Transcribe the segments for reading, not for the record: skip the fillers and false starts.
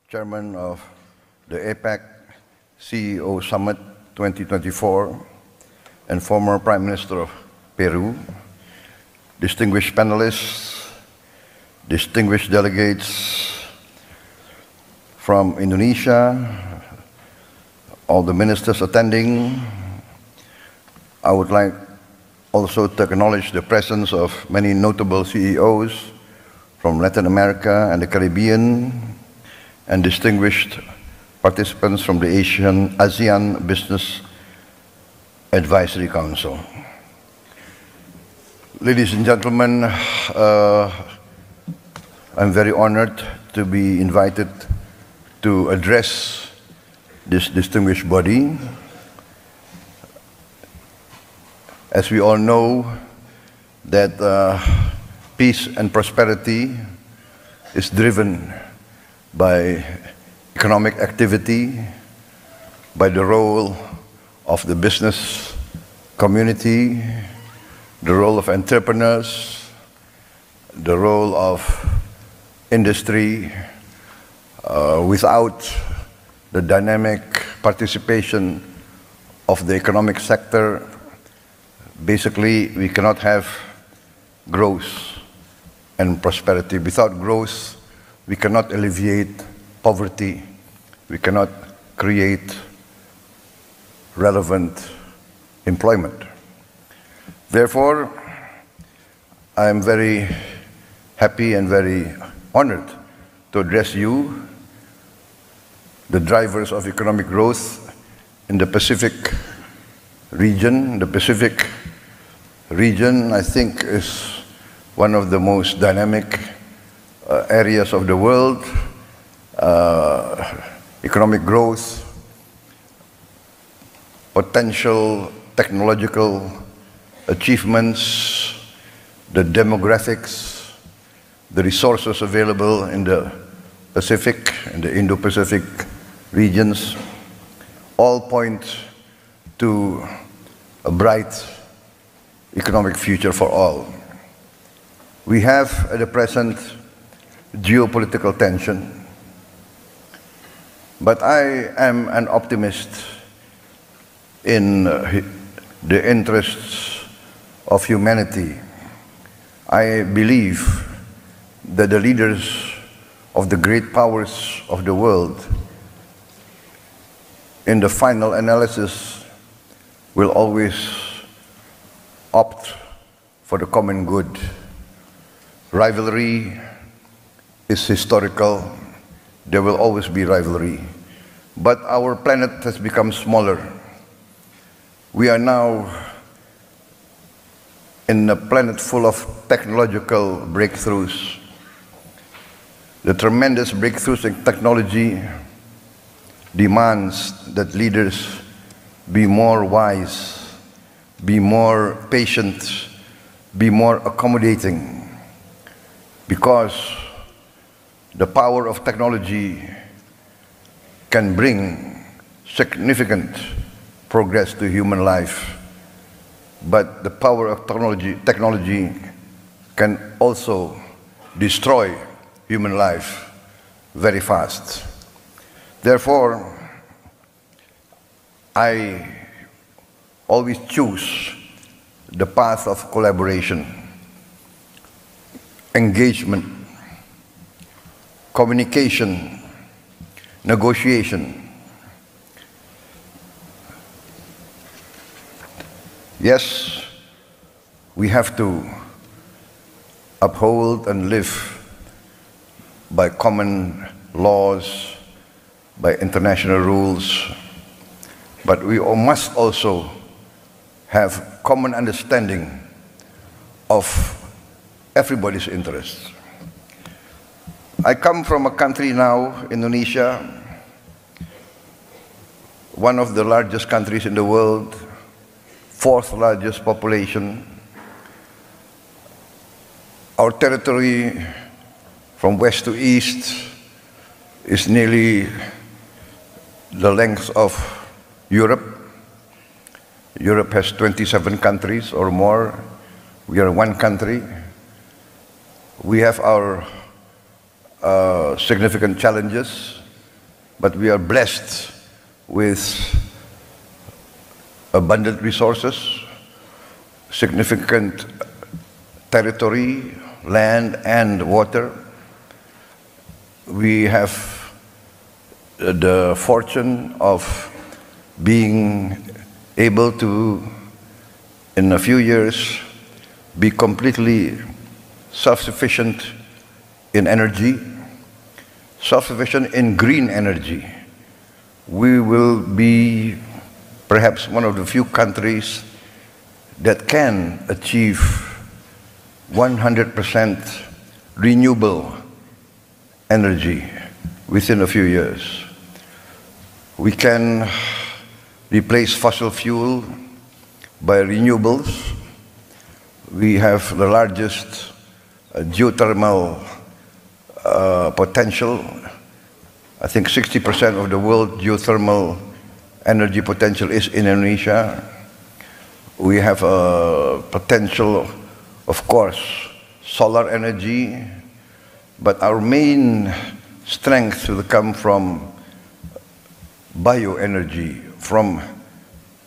Chairman of the APEC CEO Summit 2024 and former Prime Minister of Peru, distinguished panelists, distinguished delegates from Indonesia, all the ministers attending. I would like also to acknowledge the presence of many notable CEOs from Latin America and the Caribbean, and distinguished participants from the ASEAN Business Advisory Council. Ladies and gentlemen, I'm very honored to be invited to address this distinguished body. As we all know, that peace and prosperity is driven by economic activity, by the role of the business community, the role of entrepreneurs, the role of industry. Without the dynamic participation of the economic sector, basically we cannot have growth and prosperity. Without growth, we cannot alleviate poverty. We cannot create relevant employment. Therefore, I am very happy and very honored to address you, the drivers of economic growth in the Pacific region. The Pacific region, I think, is one of the most dynamic areas of the world. Economic growth, potential technological achievements, the demographics, the resources available in the Pacific and the Indo-Pacific regions all point to a bright economic future for all. We have at the present geopolitical tension, but I am an optimist in the interests of humanity. I believe that the leaders of the great powers of the world, in the final analysis, will always opt for the common good. Rivalry is historical. There will always be rivalry. But our planet has become smaller. We are now in a planet full of technological breakthroughs. The tremendous breakthroughs in technology demands that leaders be more wise, be more patient, be more accommodating, because the power of technology can bring significant progress to human life, but the power of technology can also destroy human life very fast. Therefore, I always choose the path of collaboration, engagement, communication, negotiation. Yes, we have to uphold and live by common laws, by international rules, but we must also have common understanding of everybody's interests. I come from a country now, Indonesia, one of the largest countries in the world, fourth largest population. Our territory from west to east is nearly the length of Europe. Europe has 27 countries or more. We are one country. We have our significant challenges. but we are blessed with abundant resources, significant territory, land and water. We have the fortune of being able to, in a few years, be completely self-sufficient in energy, self-sufficient in green energy. We will be perhaps one of the few countries that can achieve 100% renewable energy within a few years. We can replace fossil fuel by renewables. We have the largest geothermal potential. I think 60% of the world geothermal energy potential is in Indonesia. We have a potential, of course, solar energy, but our main strength will come from bioenergy, from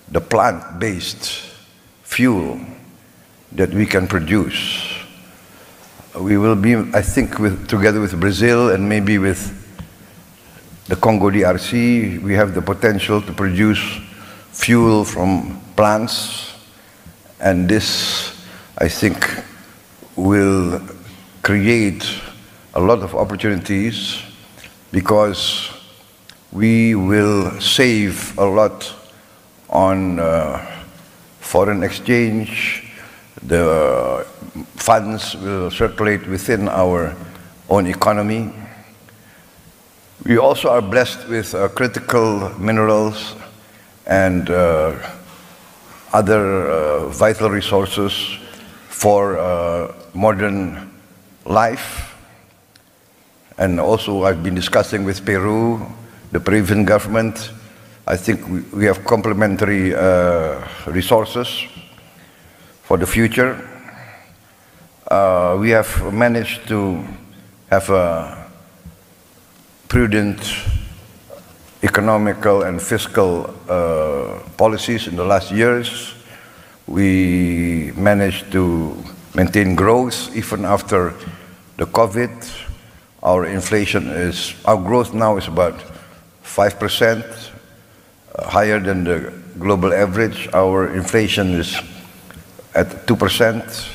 the plant-based fuel that we can produce. We will be, I think, together with Brazil and maybe with the Congo DRC, we have the potential to produce fuel from plants, and this, I think, will create a lot of opportunities because we will save a lot on foreign exchange. The funds will circulate within our own economy. We also are blessed with critical minerals and other vital resources for modern life. And also I've been discussing with Peru, the Peruvian government. I think we have complementary resources for the future. We have managed to have a prudent economical and fiscal policies in the last years. We managed to maintain growth even after the COVID. Our growth now is about 5%, higher than the global average. Our inflation is at 2%.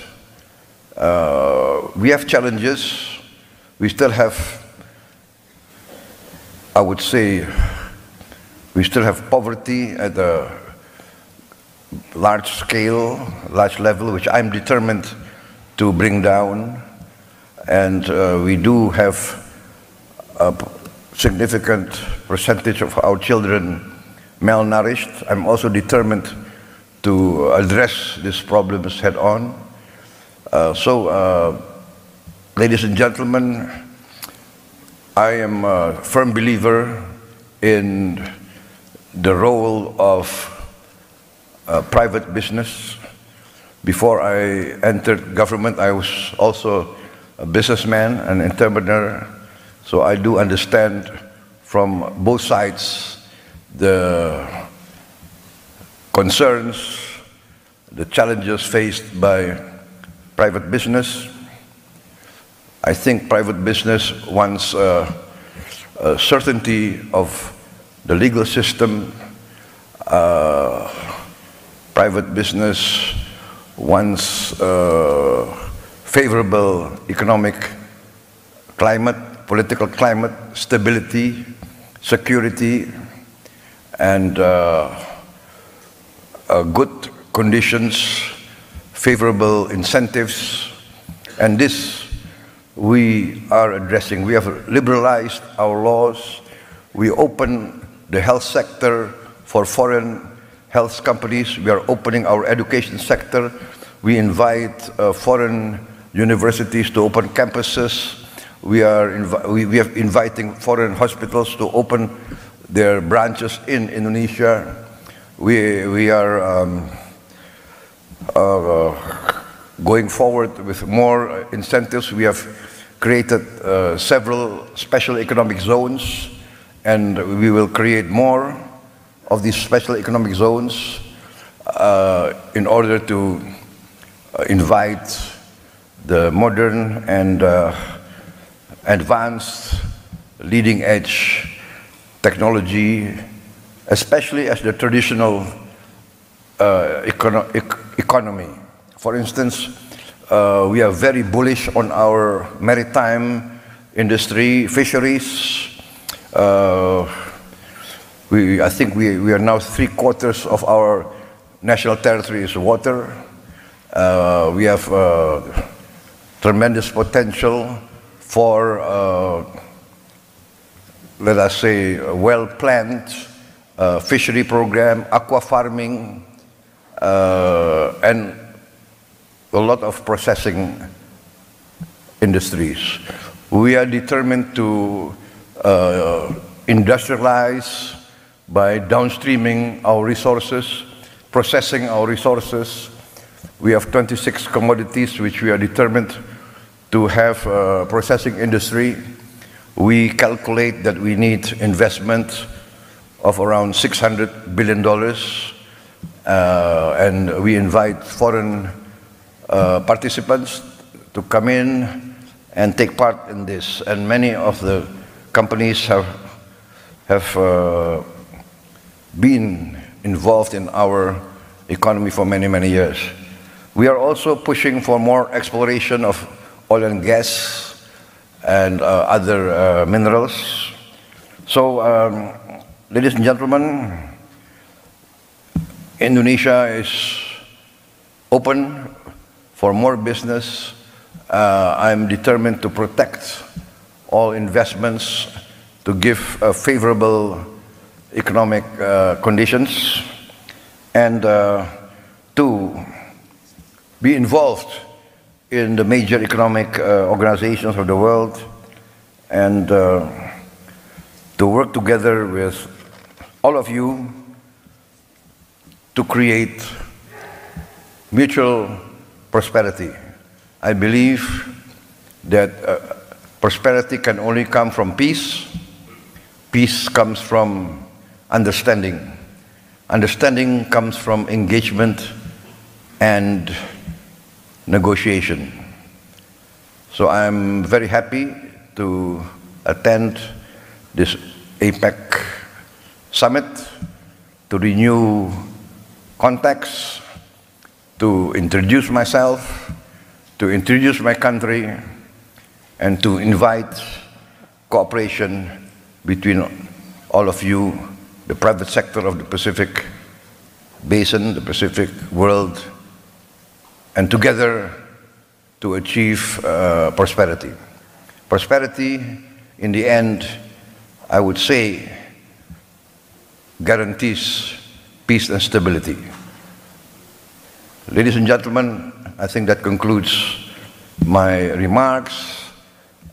We have challenges. We still have, I would say, we still have poverty at a large scale, large level, which I'm determined to bring down. And we do have a significant percentage of our children malnourished. I'm also determined to address these problems head on. Ladies and gentlemen, I am a firm believer in the role of private business. Before I entered government, I was also a businessman, an entrepreneur, so I do understand from both sides the concerns, the challenges faced by private business. I think private business wants a certainty of the legal system. Private business wants favorable economic climate, political climate, stability, security, and good conditions, favorable incentives, and this we are addressing. We have liberalized our laws. We open the health sector for foreign health companies. We are opening our education sector. We invite foreign universities to open campuses. We are inviting foreign hospitals to open their branches in Indonesia. We are going forward with more incentives. We have created several special economic zones and we will create more of these special economic zones in order to invite the modern and advanced leading-edge technology, especially as the traditional economy. For instance, we are very bullish on our maritime industry, fisheries. I think we are now 3/4 of our national territory is water. We have tremendous potential for, let us say, a well-planned fishery program, aqua farming, and a lot of processing industries. We are determined to industrialize by downstreaming our resources, processing our resources. We have 26 commodities which we are determined to have a processing industry. We calculate that we need investment of around $600 billion, and we invite foreign participants to come in and take part in this. And many of the companies have been involved in our economy for many, many years. We are also pushing for more exploration of oil and gas and other minerals. So, ladies and gentlemen, Indonesia is open for more business. I'm determined to protect all investments, to give favorable economic conditions, and to be involved in the major economic organizations of the world, and to work together with all of you to create mutual prosperity. I believe that prosperity can only come from peace. Peace comes from understanding. Understanding comes from engagement and negotiation. So I'm very happy to attend this APEC summit, to renew contacts, to introduce myself, to introduce my country, and to invite cooperation between all of you, the private sector of the Pacific Basin, the Pacific world, and together to achieve prosperity. Prosperity, in the end, I would say, guarantees peace and stability. Ladies and gentlemen, I think that concludes my remarks.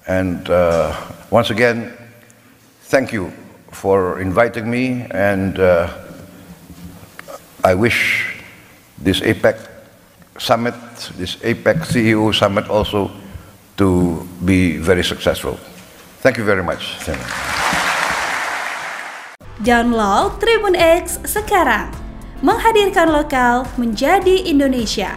And once again, thank you for inviting me, and I wish this APEC summit, this APEC CEO summit also to be very successful. Thank you very much. Download Tribun X sekarang, menghadirkan lokal menjadi Indonesia.